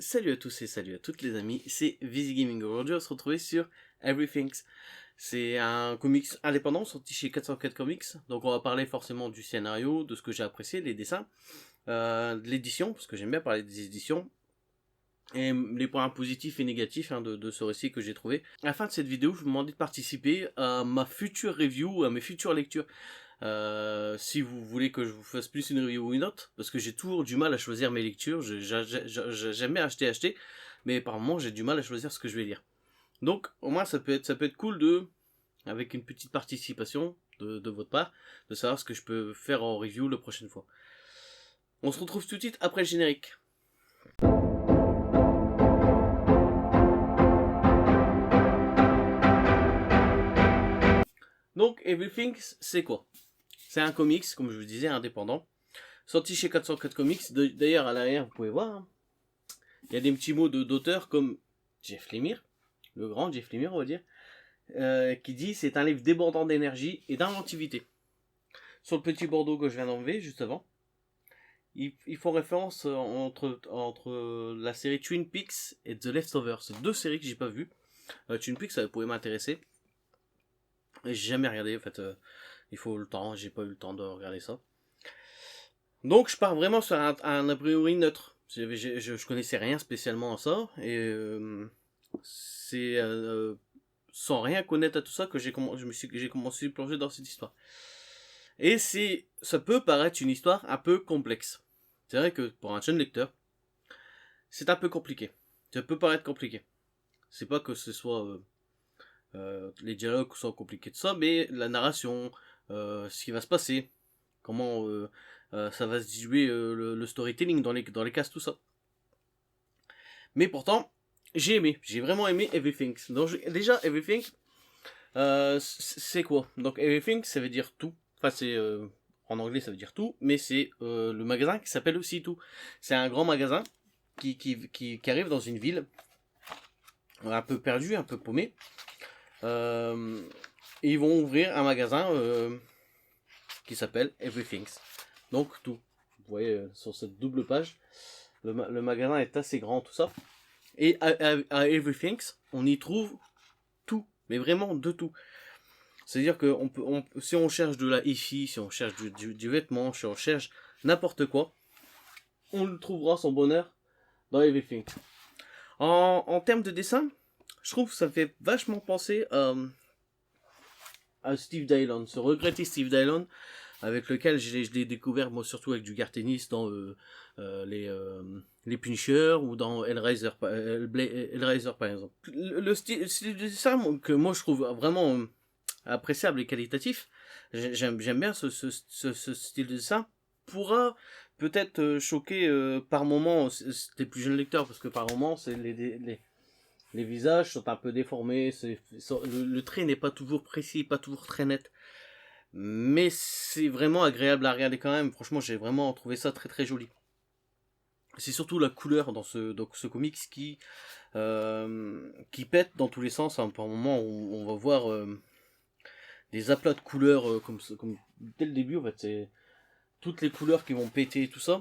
Salut à tous et salut à toutes les amis, c'est Visi Gaming. Aujourd'hui on va se retrouver sur Everythings. C'est un comics indépendant sorti chez 404 Comics. Donc on va parler forcément du scénario, de ce que j'ai apprécié, les dessins, de l'édition, parce que j'aime bien parler des éditions, et les points positifs et négatifs de ce récit que j'ai trouvé. À la fin de cette vidéo, je vous demande de participer à ma future review, à mes futures lectures. Si vous voulez que je vous fasse plus une review ou une autre, parce que j'ai toujours du mal à choisir mes lectures, j'aime bien acheter, mais par moments j'ai du mal à choisir ce que je vais lire. Donc au moins ça peut être cool avec une petite participation de votre part, de savoir ce que je peux faire en review la prochaine fois. On se retrouve tout de suite après le générique. Donc Everything, c'est quoi? C'est un comics, comme je vous disais, indépendant, sorti chez 404 Comics. D'ailleurs, à l'arrière, vous pouvez voir, hein, il y a des petits mots d'auteur comme Jeff Lemire, le grand Jeff Lemire, on va dire, qui dit c'est un livre débordant d'énergie et d'inventivité. Sur le petit bordeaux que je viens d'enlever, juste avant, ils font référence entre la série Twin Peaks et The Leftovers. C'est deux séries que j'ai pas vues. Twin Peaks, ça pouvait m'intéresser. Et j'ai jamais regardé, en fait. Il faut le temps, j'ai pas eu le temps de regarder ça. Donc je pars vraiment sur un a priori neutre. Je connaissais rien spécialement à ça, et c'est sans rien connaître à tout ça que j'ai commencé à plonger dans cette histoire. Et ça peut paraître une histoire un peu complexe. C'est vrai que pour un jeune lecteur, c'est un peu compliqué. Ça peut paraître compliqué. C'est pas que ce soit les dialogues sont compliqués de ça, mais la narration, ce qui va se passer, comment ça va se diluer le storytelling dans les cases, tout ça. Mais pourtant, j'ai vraiment aimé Everything. Donc déjà, Everything, c'est quoi? Donc Everything, ça veut dire tout. Enfin, c'est en anglais, ça veut dire tout, mais c'est le magasin qui s'appelle aussi tout. C'est un grand magasin qui arrive dans une ville un peu perdue, un peu paumée. Et ils vont ouvrir un magasin qui s'appelle Everything. Donc tout. Vous voyez sur cette double page, le magasin est assez grand, tout ça. Et à Everything, on y trouve tout, mais vraiment de tout. C'est-à-dire que si on cherche de la hi-fi, si on cherche du vêtement, si on cherche n'importe quoi, on le trouvera son bonheur dans Everything. En termes de dessin, je trouve que ça fait vachement penser à Steve Dillon, ce regretté Steve Dillon, avec lequel je l'ai découvert, moi surtout avec du Garth Ennis dans les Punisher ou dans Hellraiser par exemple. Le style de dessin que moi je trouve vraiment appréciable et qualitatif, j'aime bien ce style de dessin, pourra peut-être choquer par moments des plus jeunes lecteurs, parce que par moments c'est les visages sont un peu déformés, le trait n'est pas toujours précis, pas toujours très net. Mais c'est vraiment agréable à regarder quand même. Franchement, j'ai vraiment trouvé ça très très joli. C'est surtout la couleur dans ce comics qui pète dans tous les sens. Hein. Par moment, on va voir des aplats de couleurs comme dès le début. En fait, c'est toutes les couleurs qui vont péter, tout ça.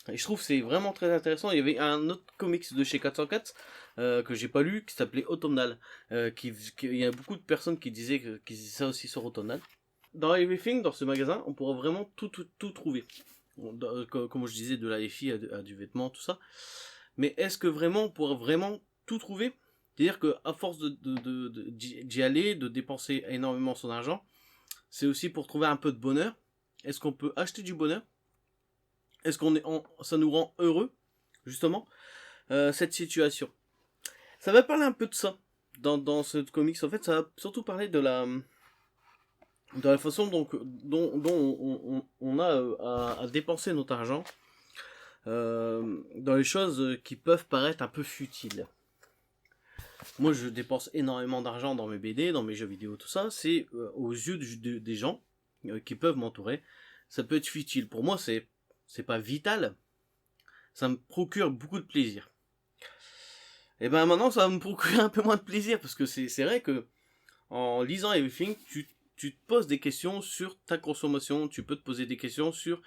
Et je trouve que c'est vraiment très intéressant. Il y avait un autre comics de chez 404 que j'ai pas lu, qui s'appelait Automnal. Il y a beaucoup de personnes qui disaient ça aussi sur Automnal. Dans Everything, dans ce magasin, on pourra vraiment tout trouver. Comme je disais, de la hi-fi à du vêtement, tout ça. Mais est-ce que vraiment on pourra vraiment tout trouver? C'est-à-dire qu'à force d'y aller, de dépenser énormément son argent, c'est aussi pour trouver un peu de bonheur. Est-ce qu'on peut acheter du bonheur? Est-ce ça nous rend heureux, justement, cette situation? Ça va parler un peu de ça dans ce comics. En fait, ça va surtout parler de la façon dont on a à dépenser notre argent dans les choses qui peuvent paraître un peu futiles. Moi, je dépense énormément d'argent dans mes BD, dans mes jeux vidéo, tout ça. C'est aux yeux des gens qui peuvent m'entourer, ça peut être futile. Pour moi, c'est pas vital. Ça me procure beaucoup de plaisir. Et ben maintenant, ça va me procurer un peu moins de plaisir, parce que c'est vrai que en lisant Everything, tu te poses des questions sur ta consommation, tu peux te poser des questions sur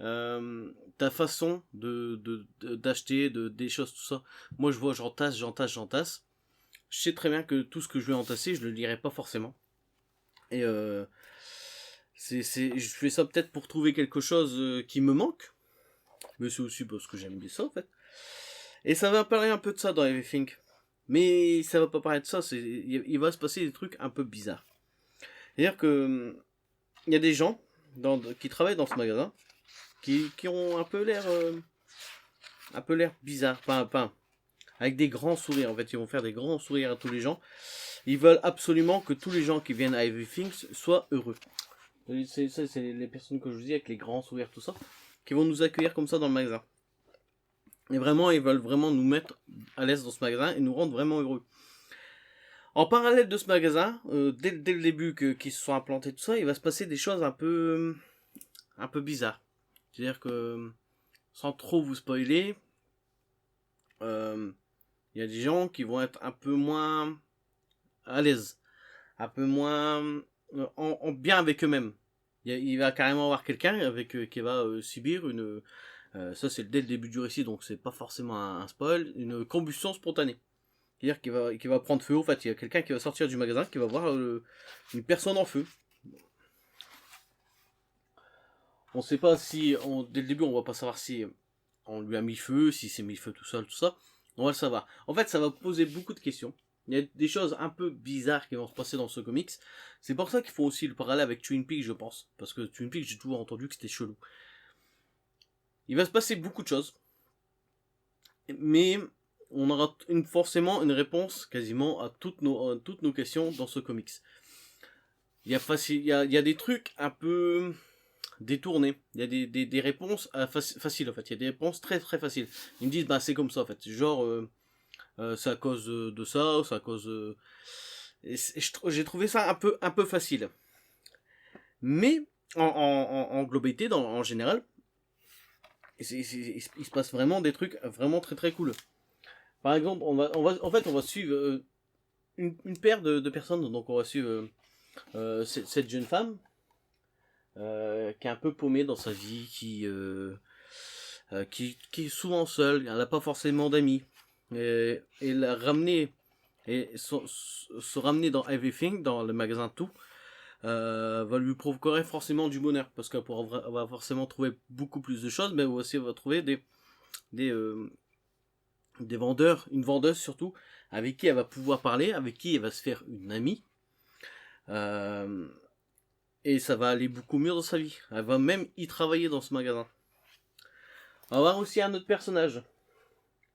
ta façon d'acheter des choses, tout ça. Moi je vois, j'entasse. Je sais très bien que tout ce que je vais entasser, je le lirai pas forcément. Et je fais ça peut-être pour trouver quelque chose qui me manque, mais c'est aussi parce que j'aime bien ça en fait. Et ça va parler un peu de ça dans Everything. Mais ça va pas parler de ça, il va se passer des trucs un peu bizarres. C'est-à-dire que il y a des gens qui travaillent dans ce magasin qui ont un peu l'air bizarre, pas avec des grands sourires. En fait, ils vont faire des grands sourires à tous les gens. Ils veulent absolument que tous les gens qui viennent à Everything soient heureux. C'est les personnes que je vous dis avec les grands sourires, tout ça, qui vont nous accueillir comme ça dans le magasin. Et vraiment, ils veulent vraiment nous mettre à l'aise dans ce magasin et nous rendre vraiment heureux. En parallèle de ce magasin, dès le début qu'ils se sont implantés, tout ça, il va se passer des choses un peu bizarres. C'est-à-dire que, sans trop vous spoiler, il y a des gens qui vont être un peu moins à l'aise, un peu moins en bien avec eux-mêmes. Il va carrément avoir quelqu'un qui va subir une... ça c'est dès le début du récit, donc c'est pas forcément un spoil, une combustion spontanée. C'est-à-dire qu'il va prendre feu. En fait, il y a quelqu'un qui va sortir du magasin, qui va voir une personne en feu. On sait pas si, dès le début, on va pas savoir si on lui a mis feu, si c'est mis feu tout seul, tout ça. On va le savoir. En fait, ça va poser beaucoup de questions. Il y a des choses un peu bizarres qui vont se passer dans ce comics. C'est pour ça qu'il faut aussi le parallèle avec Twin Peaks, je pense. Parce que Twin Peaks, j'ai toujours entendu que c'était chelou. Il va se passer beaucoup de choses. Mais on aura forcément une réponse quasiment à toutes nos questions dans ce comics. Il y a des trucs un peu détournés. Il y a des réponses faciles en fait. Il y a des réponses très très faciles. Ils me disent bah c'est comme ça en fait. Genre c'est à cause de ça, ou c'est à cause j'ai trouvé ça un peu facile. Mais en globalité, en général, il se passe vraiment des trucs vraiment très très cool. Par exemple, on va suivre une paire de personnes. Donc on va suivre cette jeune femme qui est un peu paumée dans sa vie, qui est souvent seule, elle n'a pas forcément d'amis. Et la ramener et se ramener dans Everything, dans le magasin Tout, va lui procurer forcément du bonheur, parce qu'elle va forcément trouver beaucoup plus de choses, mais aussi elle va trouver des vendeurs, une vendeuse surtout, avec qui elle va pouvoir parler, avec qui elle va se faire une amie. Et ça va aller beaucoup mieux dans sa vie. Elle va même y travailler dans ce magasin. On va voir aussi un autre personnage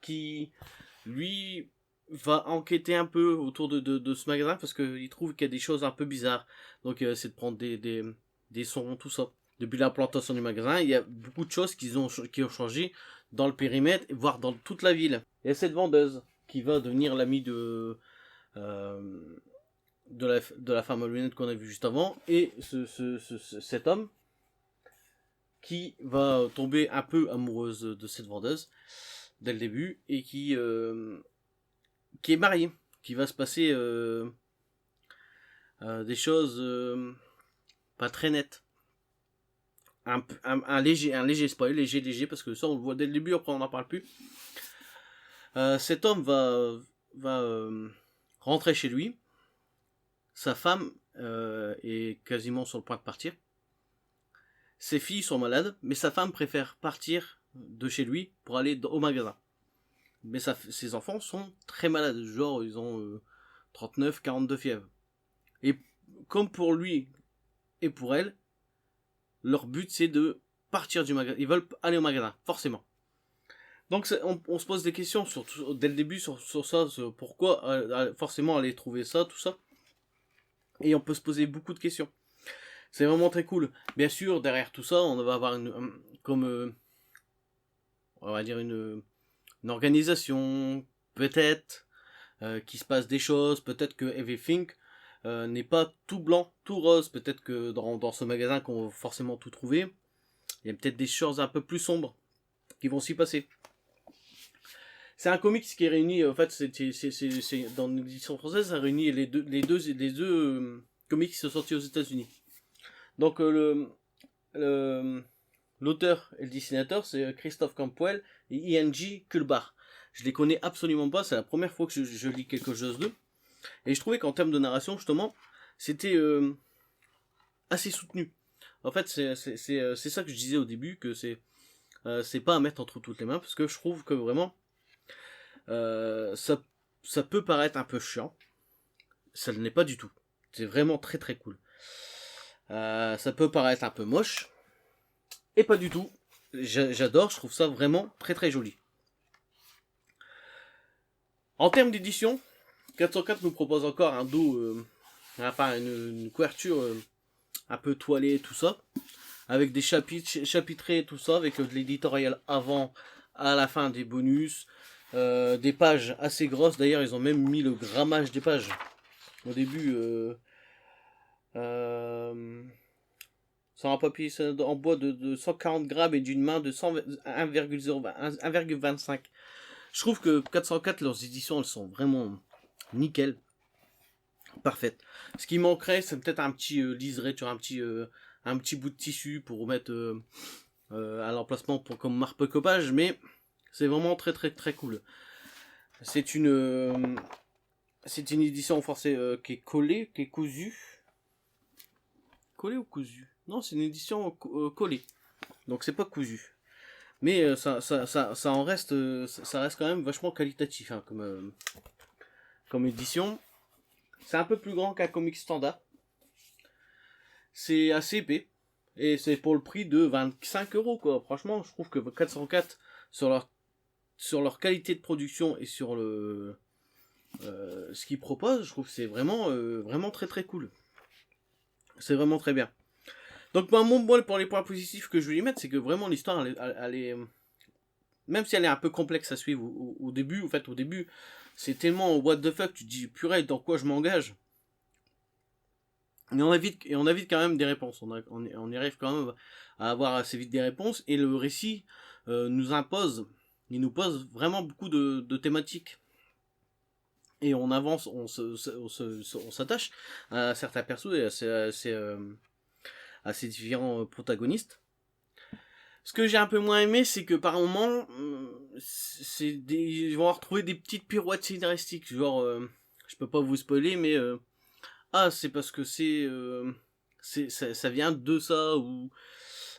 qui, lui, va enquêter un peu autour de ce magasin parce qu'il trouve qu'il y a des choses un peu bizarres. Donc c'est de prendre des sons, tout ça. Depuis l'implantation du magasin, il y a beaucoup de choses qui ont changé dans le périmètre, voire dans toute la ville. Il y a cette vendeuse qui va devenir l'amie de la femme à lunettes qu'on a vu juste avant, et cet homme qui va tomber un peu amoureuse de cette vendeuse dès le début, et qui est marié, qui va se passer des choses pas très nettes. Un léger spoil, léger, parce que ça on le voit dès le début, après on n'en parle plus. Cet homme va rentrer chez lui. Sa femme est quasiment sur le point de partir. Ses filles sont malades, mais sa femme préfère partir de chez lui pour aller au magasin. Mais ses enfants sont très malades, genre ils ont 39, 42 fièvres. Et comme pour lui et pour elle, leur but c'est de partir du magasin. Ils veulent aller au magasin, forcément. Donc on se pose des questions dès le début sur ça, sur pourquoi forcément aller trouver ça, tout ça. Et on peut se poser beaucoup de questions. C'est vraiment très cool. Bien sûr, derrière tout ça, on va avoir on va dire une organisation, peut-être qu'il se passe des choses, peut-être que Everything n'est pas tout blanc, tout rose, peut-être que dans ce magasin qu'on va forcément tout trouver, il y a peut-être des choses un peu plus sombres qui vont s'y passer. C'est un comics qui réunit, en fait, c'est dans l'édition française, ça réunit les deux comics qui sont sortis aux États-Unis. Donc le l'auteur et le dessinateur, c'est Christophe Campbell et I.N.G. Kulbar. Je les connais absolument pas, c'est la première fois que je lis quelque chose d'eux. Et je trouvais qu'en termes de narration, justement, c'était assez soutenu. En fait, c'est ça que je disais au début, que c'est pas à mettre entre toutes les mains, parce que je trouve que vraiment, ça peut paraître un peu chiant. Ça ne l'est pas du tout. C'est vraiment très très cool. Ça peut paraître un peu moche, et pas du tout. J'adore, je trouve ça vraiment très très joli. En termes d'édition, 404 nous propose encore un dos, enfin une couverture un peu toilée, tout ça, avec des chapitres chapitrés, tout ça, avec de l'éditorial avant, à la fin des bonus, des pages assez grosses. D'ailleurs, ils ont même mis le grammage des pages. Au début, sur un papier en bois de 140 grammes et d'une main de 1,25. Je trouve que 404, leurs éditions, elles sont vraiment nickel, parfaites. Ce qui manquerait, c'est peut-être un petit liseré sur un petit bout de tissu pour mettre à l'emplacement comme marque-copage, mais c'est vraiment très très très cool. C'est une édition forcée qui est collée, qui est cousue. Collée ou cousue? Non, c'est une édition collée. Donc c'est pas cousu. Mais ça en reste, ça reste quand même vachement qualitatif hein, comme édition. C'est un peu plus grand qu'un comic standard. C'est assez épais. Et c'est pour le prix de 25 euros quoi. Franchement, je trouve que 404 sur leur qualité de production et sur ce qu'ils proposent, je trouve que c'est vraiment, vraiment très très cool. C'est vraiment très bien. Donc moi, pour les points positifs que je vais y mettre, c'est que vraiment l'histoire, elle est même si elle est un peu complexe à suivre au début, au début, c'est tellement what the fuck, tu te dis purée, dans quoi je m'engage. Et on a vite quand même des réponses. On y arrive quand même à avoir assez vite des réponses. Et le récit il nous pose vraiment beaucoup de thématiques. Et on avance, on s'attache à certains persos et à ces différents protagonistes. Ce que j'ai un peu moins aimé, c'est que par moments, ils vont retrouver des petites pirouettes scénaristiques. Genre, je peux pas vous spoiler, mais c'est parce que ça vient de ça, ou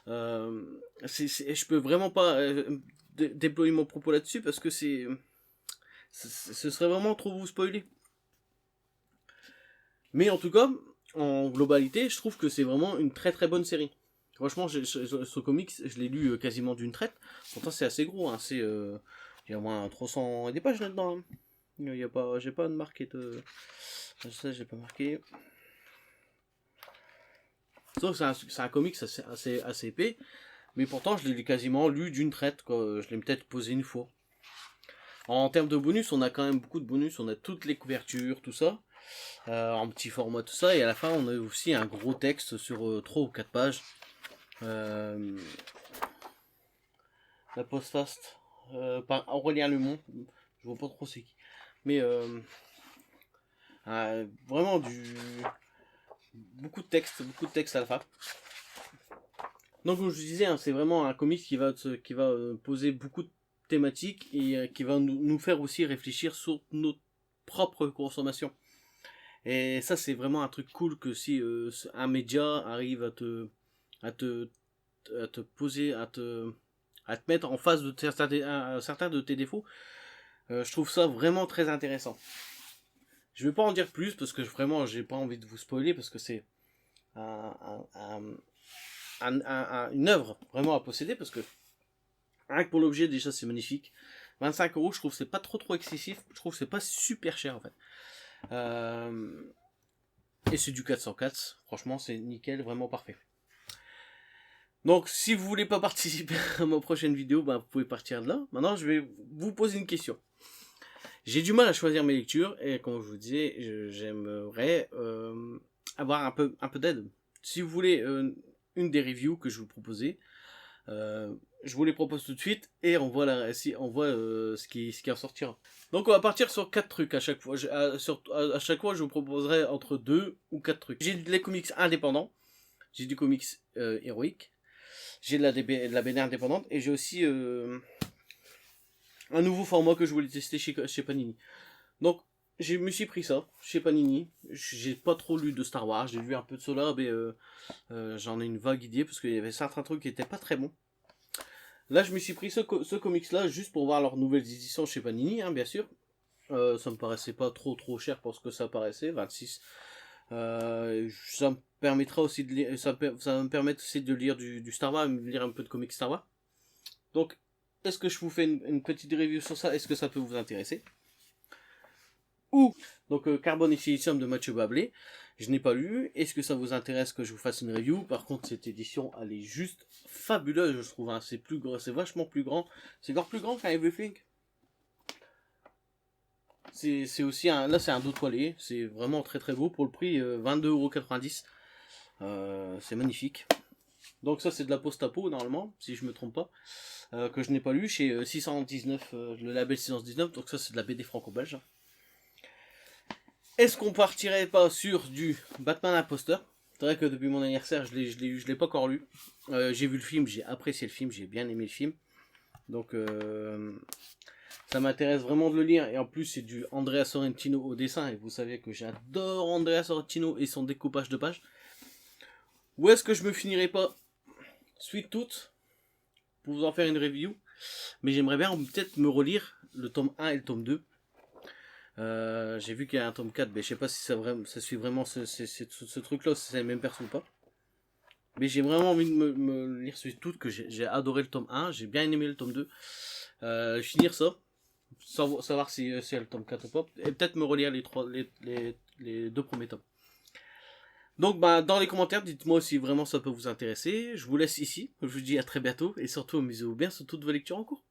je peux vraiment pas déployer mon propos là-dessus parce que ce serait vraiment trop vous spoiler. Mais en tout cas, en globalité, je trouve que c'est vraiment une très très bonne série. Franchement, ce comics, je l'ai lu quasiment d'une traite. Pourtant, c'est assez gros. Hein. Il y a au moins 300 et des pages là-dedans. Hein. J'ai pas marqué de. Ça, j'ai pas marqué. Sauf que c'est un comics assez épais. Mais pourtant, je l'ai quasiment lu d'une traite. Quoi. Je l'ai peut-être posé une fois. En termes de bonus, on a quand même beaucoup de bonus. On a toutes les couvertures, tout ça. En petit format, tout ça. Et à la fin, on a aussi un gros texte sur 3 ou 4 pages. La postface par Aurélien Lemont. Je vois pas trop c'est qui. Mais vraiment beaucoup de textes à la fin. Donc comme je vous disais, hein, c'est vraiment un comics qui va poser beaucoup de thématiques et qui va nous faire aussi réfléchir sur notre propre consommation. Et ça c'est vraiment un truc cool que si un média arrive à te poser, à te mettre en face de certains de tes défauts, je trouve ça vraiment très intéressant. Je vais pas en dire plus parce que vraiment j'ai pas envie de vous spoiler parce que c'est une œuvre vraiment à posséder parce que rien que pour l'objet déjà c'est magnifique. 25 euros, je trouve que c'est pas trop excessif, je trouve que c'est pas super cher en fait. Et c'est du 404, franchement c'est nickel, vraiment parfait. Donc si vous voulez pas participer à ma prochaine vidéo, vous pouvez partir de là. Maintenant je vais vous poser une question. J'ai du mal à choisir mes lectures et comme je vous disais, j'aimerais avoir un peu d'aide. Si vous voulez une des reviews que je vous proposais, je vous les propose tout de suite et on voit ce qui en sortira. Donc on va partir sur 4 trucs à chaque fois. À chaque fois, je vous proposerai entre 2 ou 4 trucs. J'ai des comics indépendants, j'ai du comics héroïque, J'ai de la BD indépendante et j'ai aussi un nouveau format que je voulais tester chez Panini. Donc, je me suis pris ça chez Panini. J'ai pas trop lu de Star Wars, j'ai lu un peu de Solar, mais j'en ai une vague idée parce qu'il y avait certains trucs qui étaient pas très bons. Là, je me suis pris ce comics-là juste pour voir leurs nouvelles éditions chez Panini, hein, bien sûr. Ça me paraissait pas trop cher pour ce que ça paraissait, 26. Ça me permettra aussi de lire, ça va me permettre aussi de lire du Star Wars, de lire un peu de comics Star Wars. Donc, est-ce que je vous fais une petite review sur ça? Est-ce que ça peut vous intéresser? Ou, donc, Carbone et Silicium de Mathieu Bablé. Je n'ai pas lu. Est-ce que ça vous intéresse que je vous fasse une review? Par contre, cette édition, elle est juste fabuleuse, je trouve. Hein. C'est plus gros, c'est vachement plus grand. C'est encore plus grand qu'un Everything. C'est aussi un. Là, c'est un dos toilé. C'est vraiment très beau. Pour le prix, 22,90 €. C'est magnifique. Donc, ça, c'est de la post-apo, normalement, si je me trompe pas. Que je n'ai pas lu chez 619, le label 619. Donc, ça, c'est de la BD franco-belge. Est-ce qu'on partirait pas sur du Batman Imposteur? C'est vrai que depuis mon anniversaire, je l'ai pas encore lu. J'ai vu le film, j'ai apprécié le film, j'ai bien aimé le film. Donc ça m'intéresse vraiment de le lire. Et en plus, c'est du Andrea Sorrentino au dessin. Et vous savez que j'adore Andrea Sorrentino et son découpage de pages. Où est-ce que je me finirai pas Sweet Tooth pour vous en faire une review. Mais j'aimerais bien peut-être me relire le tome 1 et le tome 2. J'ai vu qu'il y a un tome 4, mais je sais pas si ça suit vraiment ce truc-là, si c'est la même personne ou pas. Mais j'ai vraiment envie de me lire Sweet Tooth, que j'ai adoré le tome 1, j'ai bien aimé le tome 2. Finir ça, savoir si y a le tome 4 ou pas, et peut-être me relire les deux premiers tomes. Donc dans les commentaires, dites-moi si vraiment ça peut vous intéresser. Je vous laisse ici, je vous dis à très bientôt, et surtout amusez-vous bien sur toutes vos lectures en cours.